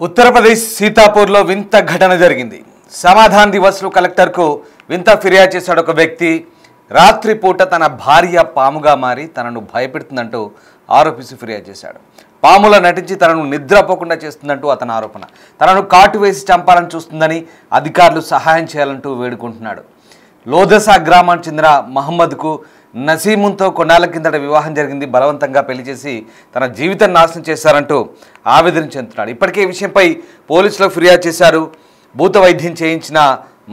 ఉత్తరప్రదేశ్ సీతాపూర్లో వింత ఘటన జరిగింది. సమాధాన్ దివస్లో కలెక్టర్కు వింత ఫిర్యాదు చేశాడు ఒక వ్యక్తి. రాత్రిపూట తన భార్య పాముగా మారి తనను భయపెడుతుందంటూ ఆరోపిస్తూ ఫిర్యాదు చేశాడు. పాములా నటించి తనను నిద్రపోకుండా చేస్తుందంటూ అతని ఆరోపణ. తనను కాటు వేసి చంపాలని చూస్తుందని అధికారులు సహాయం చేయాలంటూ వేడుకుంటున్నాడు. లోదసా గ్రామానికి చెందిన మహమ్మద్కు నసీమున్తో కొన్నాళ్ల కిందట వివాహం జరిగింది. బలవంతంగా పెళ్లి చేసి తన జీవితం నాశనం చేశారంటూ ఆవేదన చెందుతున్నాడు. ఇప్పటికే ఈ విషయంపై పోలీసులకు ఫిర్యాదు చేశారు. భూత వైద్యం చేయించినా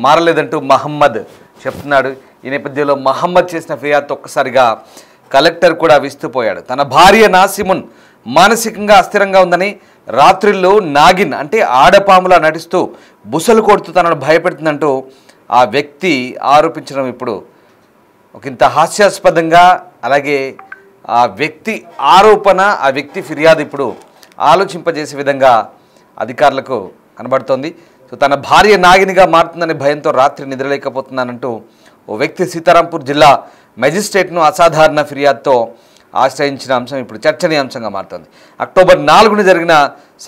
మారలేదంటూ మహమ్మద్ చెప్తున్నాడు. ఈ నేపథ్యంలో మహమ్మద్ చేసిన ఫిర్యాదుతో ఒక్కసారిగా కలెక్టర్ కూడా విస్తుపోయాడు. తన భార్య నాసిమున్ మానసికంగా అస్థిరంగా ఉందని, రాత్రిళ్ళు నాగిన్ అంటే ఆడపాములా నటిస్తూ బుసలు కొడుతూ తనను భయపెడుతుందంటూ ఆ వ్యక్తి ఆరోపించడం ఇప్పుడు ఒకంత హాస్యాస్పదంగా, అలాగే ఆ వ్యక్తి ఆరోపణ, ఆ వ్యక్తి ఫిర్యాదు ఇప్పుడు ఆలోచింపజేసే విధంగా అధికారులకు కనబడుతోంది. సో తన భార్య నాగినిగా మారుతుందనే భయంతో రాత్రి నిద్రలేకపోతున్నానంటూ ఓ వ్యక్తి సీతారాంపూర్ జిల్లా మెజిస్ట్రేట్ను అసాధారణ ఫిర్యాదుతో ఆశ్రయించిన అంశం ఇప్పుడు చర్చనీయాంశంగా మారుతోంది. అక్టోబర్ 4న జరిగిన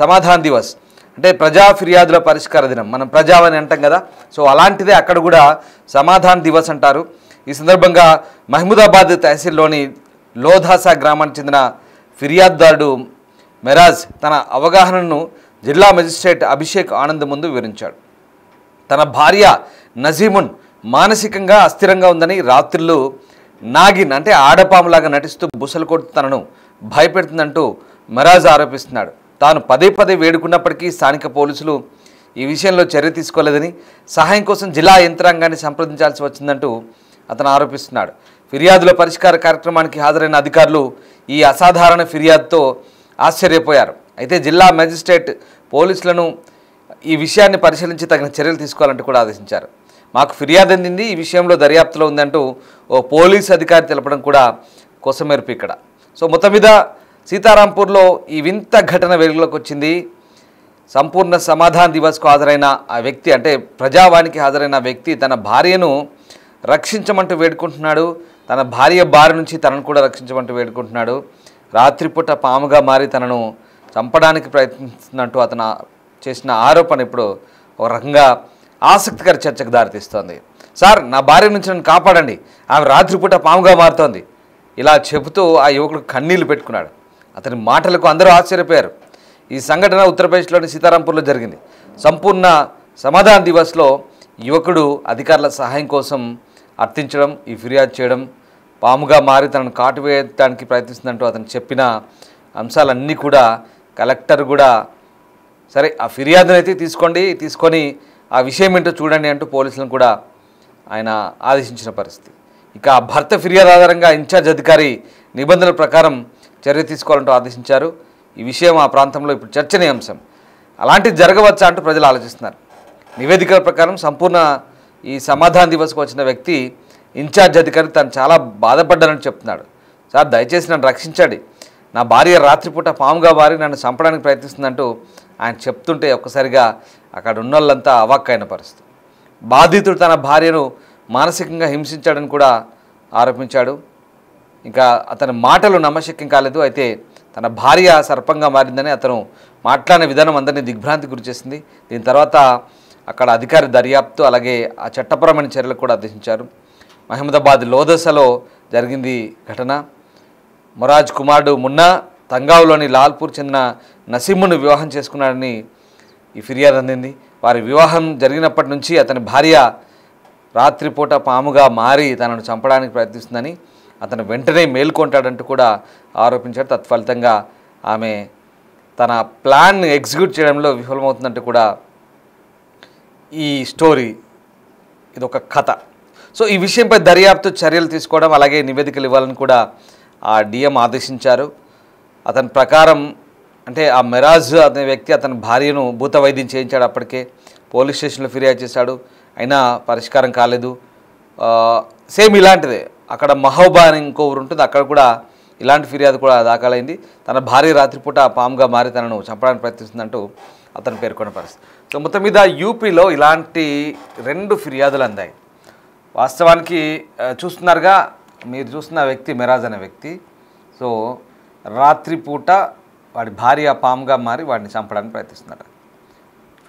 సమాధాన్ దివస్ అంటే ప్రజా ఫిర్యాదుల పరిష్కార దినం. మనం ప్రజా అని అంటాం కదా, సో అలాంటిదే అక్కడ కూడా సమాధాన్ దివస్ అంటారు. ఈ సందర్భంగా మహమూదాబాద్ తహసీల్లోని లోధాసా గ్రామానికి చెందిన ఫిర్యాదుదారుడు మెరాజ్ తన అవగాహనను జిల్లా మెజిస్ట్రేట్ అభిషేక్ ఆనంద్ ముందు వివరించాడు. తన భార్య నజీమున్ మానసికంగా అస్థిరంగా ఉందని, రాత్రులు నాగిన్ అంటే ఆడపాములాగా నటిస్తూ బుసలు కొడుతూ తనను భయపెడుతుందంటూ మెరాజ్ ఆరోపిస్తున్నాడు. తాను పదే పదే వేడుకున్నప్పటికీ స్థానిక పోలీసులు ఈ విషయంలో చర్య తీసుకోలేదని, సహాయం కోసం జిల్లా యంత్రాంగాన్ని సంప్రదించాల్సి వచ్చిందంటూ అతను ఆరోపిస్తున్నాడు. ఫిర్యాదుల పరిష్కార కార్యక్రమానికి హాజరైన అధికారులు ఈ అసాధారణ ఫిర్యాదుతో ఆశ్చర్యపోయారు. అయితే జిల్లా మెజిస్ట్రేట్ పోలీసులను ఈ విషయాన్ని పరిశీలించి తగిన చర్యలు తీసుకోవాలంటూ కూడా ఆదేశించారు. మాకు ఫిర్యాదు అందింది, ఈ విషయంలో దర్యాప్తులో ఉందంటూ ఓ పోలీస్ అధికారి తెలపడం కూడా కొసమెరుపు ఇక్కడ. సో మొత్తం మీద సీతారాంపూర్లో ఈ వింత ఘటన వెలుగులోకి వచ్చింది. సంపూర్ణ సమాధాన్ దివస్కు హాజరైన ఆ వ్యక్తి అంటే ప్రజావానికి హాజరైన వ్యక్తి తన భార్యను రక్షించమంటూ వేడుకుంటున్నాడు. తన భార్య బారి నుంచి తనను కూడా రక్షించమంటూ వేడుకుంటున్నాడు. రాత్రిపూట పాముగా మారి తనను చంపడానికి ప్రయత్నిస్తున్నట్టు అతను చేసిన ఆరోపణ ఇప్పుడు ఒక రకంగా ఆసక్తికర చర్చకు దారితీస్తోంది. సార్, నా భార్య నుంచి నన్ను కాపాడండి, ఆమె రాత్రిపూట పాముగా మారుతోంది, ఇలా చెబుతూ ఆ యువకుడు కన్నీళ్లు పెట్టుకున్నాడు. అతని మాటలకు అందరూ ఆశ్చర్యపోయారు. ఈ సంఘటన ఉత్తరప్రదేశ్లోని సీతారాంపూర్లో జరిగింది. సంపూర్ణ సమాధాన్ దివస్లో యువకుడు అధికారుల సహాయం కోసం అర్థించడం, ఈ ఫిర్యాదు చేయడం, పాముగా మారి తనను కాటు వేయడానికి ప్రయత్నిస్తుందంటూ అతను చెప్పిన అంశాలన్నీ కూడా కలెక్టర్ కూడా సరే ఆ ఫిర్యాదును అయితే తీసుకొని ఆ విషయం ఏంటో చూడండి అంటూ పోలీసులను కూడా ఆయన ఆదేశించిన పరిస్థితి. ఇక భర్త ఫిర్యాదు ఆధారంగా ఇన్ఛార్జ్ అధికారి నిబంధనల ప్రకారం చర్య తీసుకోవాలంటూ ఆదేశించారు. ఈ విషయం ఆ ప్రాంతంలో ఇప్పుడు చర్చనీయాంశం. అలాంటిది జరగవచ్చా అంటూ ప్రజలు ఆలోచిస్తున్నారు. నివేదికల ప్రకారం సంపూర్ణ ఈ సమాధాన్ దివస్కు వచ్చిన వ్యక్తి ఇన్ఛార్జ్ అధికారి తను చాలా బాధపడ్డానని చెప్తున్నాడు. సార్, దయచేసి నన్ను రక్షించండి, నా భార్య రాత్రిపూట పాముగా మారి నన్ను చంపడానికి ప్రయత్నిస్తుందంటూ ఆయన చెప్తుంటే ఒక్కసారిగా అక్కడ ఉన్న వాళ్ళంతా అవాక్కైన పరిస్థితి. బాధితుడు తన భార్యను మానసికంగా హింసించాడని కూడా ఆరోపించాడు. ఇంకా అతని మాటలు నమ్మశక్యం కాలేదు. అయితే తన భార్య సర్పంగా మారిందని అతను మాట్లాడిన విధానం అందరినీ దిగ్భ్రాంతి గురిచేసింది. దీని తర్వాత అక్కడ అధికారి దర్యాప్తు, అలాగే ఆ చట్టపరమైన చర్యలు కూడా ఆదేశించారు. మహమూదాబాద్ లోదసలో జరిగింది ఘటన. మొరాజ్ కుమారుడు మున్నా తంగావులోని లాల్పూర్ చెందిన నసీమును వివాహం చేసుకున్నాడని ఈ ఫిర్యాదు అందింది. వారి వివాహం జరిగినప్పటి నుంచి అతని భార్య రాత్రిపూట పాముగా మారి తనను చంపడానికి ప్రయత్నిస్తుందని, అతను వెంటనే మేల్కొంటాడంటూ కూడా ఆరోపించాడు. తత్ఫలితంగా ఆమె తన ప్లాన్ ఎగ్జిక్యూట్ చేయడంలో విఫలమవుతుందంటూ కూడా ఈ స్టోరీ, ఇదొక కథ. సో ఈ విషయంపై దర్యాప్తు చర్యలు తీసుకోవడం, అలాగే నివేదికలు ఇవ్వాలని కూడా ఆ డిఎం ఆదేశించారు. అతని ప్రకారం అంటే ఆ మెరాజ్ అనే వ్యక్తి అతని భార్యను భూత వైద్యం చేయించాడు. అప్పటికే పోలీస్ స్టేషన్లో ఫిర్యాదు చేశాడు, అయినా పరిష్కారం కాలేదు. సేమ్ ఇలాంటిదే అక్కడ మహోబా అని ఇంకో ఊరు ఉంటుంది, అక్కడ కూడా ఇలాంటి ఫిర్యాదు కూడా దాఖలైంది. తన భార్య రాత్రిపూట పాముగా మారి తనను చంపడానికి ప్రయత్నిస్తుందంటూ అతను పేర్కొన్న పరిస్థితి. సో మొత్తం మీద యూపీలో ఇలాంటి 2 ఫిర్యాదులు అందాయి. వాస్తవానికి చూస్తున్నారుగా, మీరు చూస్తున్న వ్యక్తి మెరాజ్ అనే వ్యక్తి. సో రాత్రిపూట వాడి భార్య పాముగా మారి వాడిని చంపడానికి ప్రయత్నిస్తున్నారు.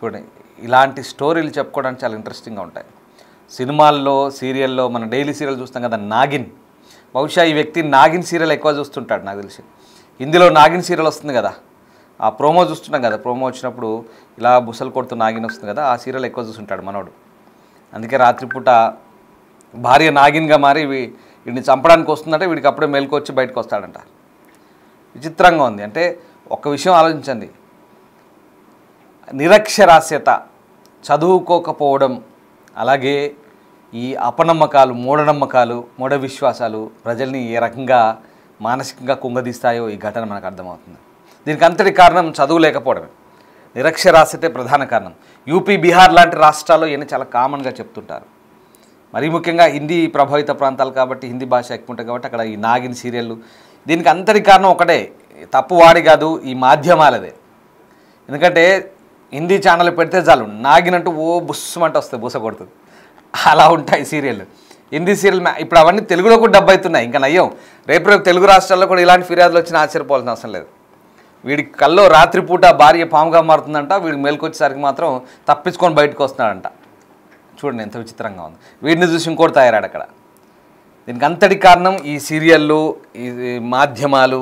చూడండి, ఇలాంటి స్టోరీలు చెప్పుకోవడానికి చాలా ఇంట్రెస్టింగ్గా ఉంటాయి. సినిమాల్లో, సీరియల్లో మన డైలీ సీరియల్ చూస్తాం కదా, నాగిన్. బహుశా ఈ వ్యక్తి నాగిన్ సీరియల్ ఎక్కువ చూస్తుంటాడు నాకు తెలిసి. హిందీలో నాగిన్ సీరియల్ వస్తుంది కదా, ఆ ప్రోమో చూస్తున్నాం కదా, ప్రోమో వచ్చినప్పుడు ఇలా బుసలు కొడుతూ నాగిన్ వస్తుంది కదా, ఆ సీరియల్ ఎక్కువ చూస్తుంటాడు మనోడు. అందుకే రాత్రిపూట భార్య నాగిన్గా మారి వీడిని చంపడానికి వస్తుందంటే వీడికి అప్పుడే మేలుకు వచ్చి బయటకు వస్తాడంట. విచిత్రంగా ఉంది. అంటే ఒక్క విషయం ఆలోచించండి, నిరక్షరాస్యత, చదువుకోకపోవడం, అలాగే ఈ అపనమ్మకాలు, మూఢనమ్మకాలు, మూఢ విశ్వాసాలు ప్రజల్ని ఏ రకంగా మానసికంగా కుంగదీస్తాయో ఈ ఘటన మనకు అర్థమవుతుంది. దీనికి అంతటి కారణం చదువు లేకపోవడమే, నిరక్షరాస్యతే ప్రధాన కారణం. యూపీ, బీహార్ లాంటి రాష్ట్రాల్లో ఇవన్నీ చాలా కామన్గా చెప్తుంటారు. మరీ ముఖ్యంగా హిందీ ప్రభావిత ప్రాంతాలు కాబట్టి, హిందీ భాష ఎక్కువ ఉంటుంది కాబట్టి అక్కడ ఈ నాగిన్ సీరియళ్ళు. దీనికి అంతటి కారణం ఒకటే, తప్పు వాడి కాదు, ఈ మాధ్యమాలదే. ఎందుకంటే హిందీ ఛానల్ పెడితే చాలు నాగిన్ అంటూ ఓ బుస్సుమంట వస్తుంది, బుస కొడుతుంది. అలా ఉంటాయి సీరియల్. హిందీ సీరియల్ ఇప్పుడు అవన్నీ తెలుగులో కూడా డబ్బు అవుతున్నాయి, ఇంకా నయ్యం. రేపు తెలుగు రాష్ట్రాల్లో కూడా ఇలాంటి ఫిర్యాదులు వచ్చినా ఆశ్చర్యపోవాల్సిన అవసరం లేదు. వీడి కల్లో రాత్రిపూట భార్య పాముగా మారుతుందంట, వీడికి మేలుకొచ్చేసరికి మాత్రం తప్పించుకొని బయటకు వస్తున్నాడంట. చూడండి ఎంత విచిత్రంగా ఉంది. వీడిని చూసి ఇంకోటి తయారాడు అక్కడ. దీనికి అంతటి కారణం ఈ సీరియళ్ళు, ఈ మాధ్యమాలు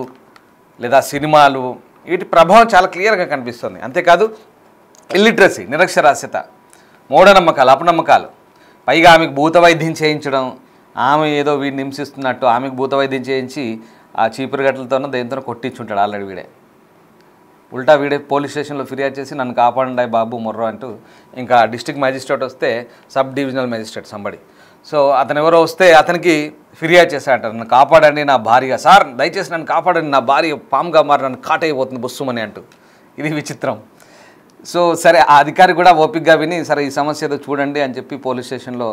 లేదా సినిమాలు, వీటి ప్రభావం చాలా క్లియర్గా కనిపిస్తుంది. అంతేకాదు ఇల్లిటరసీ, నిరక్షరాస్యత, మూఢనమ్మకాలు, అపనమ్మకాలు, పైగా ఆమెకు భూత వైద్యం చేయించడం, ఆమె ఏదో వీడిని హింసిస్తున్నట్టు ఆమెకు భూత వైద్యం చేయించి ఆ చీపురు గట్లతోనో దేనితోనో కొట్టించుంటాడు ఆల్రెడీ వీడే. ఉల్టా వీడే పోలీస్ స్టేషన్లో ఫిర్యాదు చేసి నన్ను కాపాడండి బాబు మొర్రో అంటూ, ఇంకా డిస్ట్రిక్ట్ మ్యాజిస్ట్రేట్ వస్తే sub divisional magistrate somebody, so అతను ఎవరో వస్తే అతనికి ఫిర్యాదు చేశాడట, నన్ను కాపాడండి నా భార్య, సార్ దయచేసి నన్ను కాపాడండి, నా భార్య పాముగా మారి నన్ను కాటైపోతుంది బుస్సుమని అంటూ. ఇది విచిత్రం. సో సరే, ఆ అధికారి కూడా ఓపికగా విని సరే ఈ సమస్య ఏదో చూడండి అని చెప్పి పోలీస్ స్టేషన్లో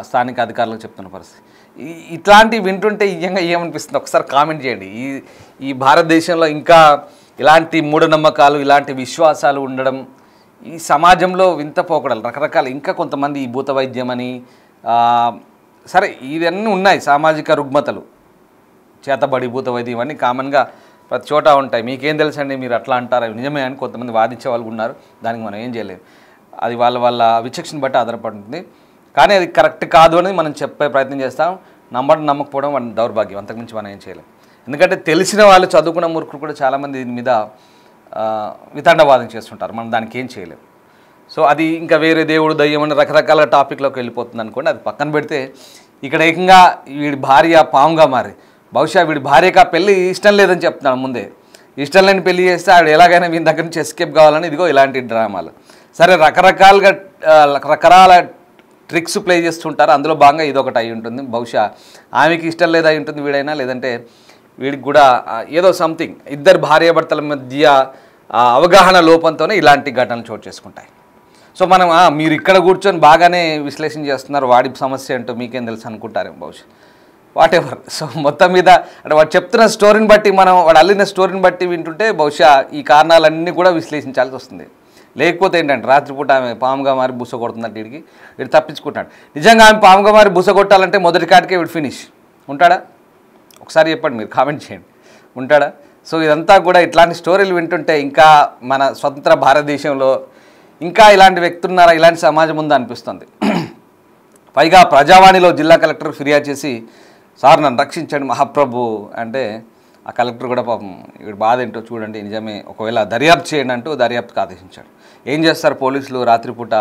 స్థానిక అధికారులకు చెప్తున్న పరిస్థితి. ఇట్లాంటివి వింటుంటే నిజంగా ఏమనిపిస్తుంది ఒకసారి కామెంట్ చేయండి. ఈ భారతదేశంలో ఇంకా ఇలాంటి మూఢనమ్మకాలు, ఇలాంటి విశ్వాసాలు ఉండడం, ఈ సమాజంలో వింత పోకడలు రకరకాల, ఇంకా కొంతమంది ఈ భూత వైద్యం అని, సరే ఇవన్నీ ఉన్నాయి, సామాజిక రుగ్మతలు, చేతబడి, భూత వైద్యం ఇవన్నీ కామన్గా ప్రతి చోట ఉంటాయి. మీకేం తెలుసండి, మీరు అట్లా అంటారు, అవి నిజమే అని కొంతమంది వాదించే వాళ్ళు ఉన్నారు. దానికి మనం ఏం చేయలేము, అది వాళ్ళ విచక్షణ బట్టి ఆధారపడుతుంది. కానీ అది కరెక్ట్ కాదు అని మనం చెప్పే ప్రయత్నం చేస్తాం. నమ్మకపోవడం మన దౌర్భాగ్యం, అంతకుమించి మనం ఏం చేయలేం. ఎందుకంటే తెలిసిన వాళ్ళు, చదువుకున్న మూర్ఖులు కూడా చాలామంది దీని మీద వితండవాదం చేస్తుంటారు, మనం దానికి ఏం చేయలేం. సో అది ఇంకా వేరే దేవుడు, దయ్యం అని రకరకాల టాపిక్లోకి వెళ్ళిపోతుంది అనుకోండి. అది పక్కన పెడితే ఇక్కడ ఏకంగా వీడి భార్య పాముగా మారి, బహుశా వీడి భార్యకి ఆ పెళ్ళి ఇష్టం లేదని చెప్తున్నాడు ముందే. ఇష్టం లేని పెళ్లి చేస్తే ఆవిడ ఎలాగైనా వీని దగ్గర నుంచి ఎస్కేప్ కావాలని ఇదిగో ఇలాంటి డ్రామాలు. సరే, రకరకాల ట్రిక్స్ ప్లే చేస్తుంటారు, అందులో భాగంగా ఇదొకటి అయి ఉంటుంది. బహుశా ఆమెకి ఇష్టం లేదా అయి ఉంటుంది వీడైనా, లేదంటే వీడికి కూడా ఏదో సంథింగ్, ఇద్దరు భార్యాభర్తల మధ్య అవగాహన లోపంతోనే ఇలాంటి ఘటనలు చోటు చేసుకుంటాయి. సో మనం మీరు ఇక్కడ కూర్చొని బాగానే విశ్లేషణ చేస్తున్నారు, వాడి సమస్య ఏంటో మీకేం తెలుసు అనుకుంటారేమో బహుశా, వాట్ ఎవర్. సో మొత్తం మీద అంటే వాడు చెప్తున్న స్టోరీని బట్టి, వాడు అల్లిన స్టోరీని బట్టి వింటుంటే బహుశా ఈ కారణాలన్నీ కూడా విశ్లేషించాల్సి వస్తుంది. లేకపోతే ఏంటంటే రాత్రిపూట ఆమె పాముగా మారి బుస కొడుతుందంటే వీడు తప్పించుకుంటాడు. నిజంగా ఆమె పాముగా మారి బుస కొట్టాలంటే మొదటి కాటికే వీడు ఫినిష్ ఉంటాడా? ఒకసారి చెప్పండి, మీరు కామెంట్ చేయండి, ఉంటాడా? సో ఇదంతా కూడా ఇట్లాంటి స్టోరీలు వింటుంటే ఇంకా మన స్వతంత్ర భారతదేశంలో ఇంకా ఇలాంటి వ్యక్తులు ఉన్నారా, ఇలాంటి సమాజం ఉందా అనిపిస్తుంది. పైగా ప్రజావాణిలో జిల్లా కలెక్టర్ ఫిర్యాదు చేసి, సార్ నన్ను రక్షించండి మహాప్రభు అంటే, ఆ కలెక్టర్ కూడా పాపం ఇక్కడ బాధ ఏంటో చూడండి, నిజమే ఒకవేళ దర్యాప్తు చేయండి అంటూ దర్యాప్తుకు ఆదేశించాడు. ఏం చేస్తారు పోలీసులు, రాత్రిపూట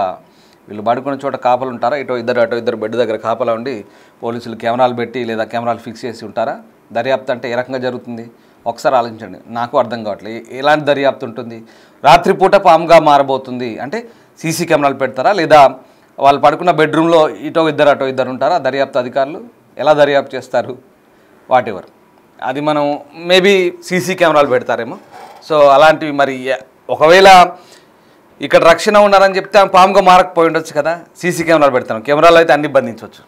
వీళ్ళు పడుకున్న చోట కాపలు ఉంటారా, అటో ఇద్దరు బెడ్ దగ్గర కాపలా ఉండి పోలీసులు కెమెరాలు పెట్టి లేదా కెమెరాలు ఫిక్స్ చేసి ఉంటారా? దర్యాప్తు అంటే ఏ రకంగా జరుగుతుంది ఒకసారి ఆలోచించండి. నాకు అర్థం కావట్లేదు, ఎలాంటి దర్యాప్తు ఉంటుంది? రాత్రిపూట పాముగా మారబోతుంది అంటే సీసీ కెమెరాలు పెడతారా, లేదా వాళ్ళు పడుకున్న బెడ్రూమ్లో అటో ఇద్దరు ఉంటారా దర్యాప్తు అధికారులు? ఎలా దర్యాప్తు చేస్తారు? వాట్ ఎవర్, అది మనం మేబీ సీసీ కెమెరాలు పెడతారేమో. సో అలాంటివి మరి ఒకవేళ ఇక్కడ రక్షణ ఉన్నారని చెప్తే పాముగా మారకపోయి ఉండొచ్చు కదా, సీసీ కెమెరాలు పెడతాను, కెమెరాలు అయితే అన్ని బంధించవచ్చు.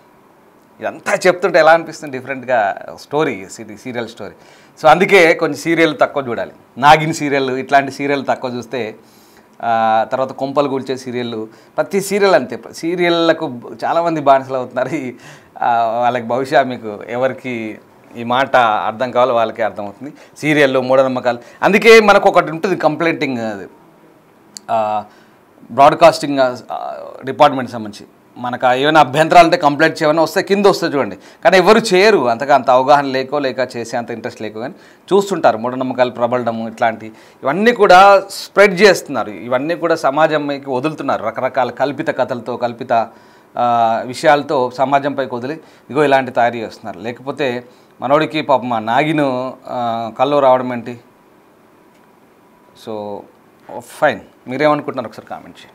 ఇదంతా చెప్తుంటే ఎలా అనిపిస్తుంది, డిఫరెంట్గా స్టోరీ, సీరియల్ స్టోరీ. సో అందుకే కొన్ని సీరియల్ తక్కువ చూడాలి, నాగిన్ సీరియల్ ఇట్లాంటి సీరియల్ తక్కువ చూస్తే, తర్వాత కొంపలు కూల్చే సీరియళ్ళు, ప్రతి సీరియల్ అంతే. సీరియళ్లకు చాలామంది బానిసలు అవుతున్నారు. వాళ్ళకి బహుశా మీకు ఎవరికి ఈ మాట అర్థం కావాలో వాళ్ళకే అర్థమవుతుంది. సీరియల్లో మూఢనమ్మకాలు, అందుకే మనకు ఒకటి ఉంటుంది కంప్లైంటింగ్, బ్రాడ్కాస్టింగ్ డిపార్ట్మెంట్ సంబంధించి మనకు ఏమైనా అభ్యంతరాలు అంటే కంప్లైంట్ చేయమని వస్తే కింద వస్తే చూడండి, కానీ ఎవరు చేయరు అంత అవగాహన లేక చేసే అంత ఇంట్రెస్ట్ లేకో, కానీ చూస్తుంటారు మూఢనమ్మకాలు ప్రబలడము ఇట్లాంటి ఇవన్నీ కూడా స్ప్రెడ్ చేస్తున్నారు, ఇవన్నీ కూడా సమాజంపైకి వదులుతున్నారు రకరకాల కల్పిత కథలతో కల్పిత విషయాలతో సమాజంపైకి వదిలి ఇగో ఇలాంటి తయారు చేస్తున్నారు. లేకపోతే మనోడికి పాపం మా నాగిను కళ్ళు రావడం ఏంటి? సో ఫైన్, మీరేమనుకుంటున్నారు ఒకసారి కామెంట్ చేయండి.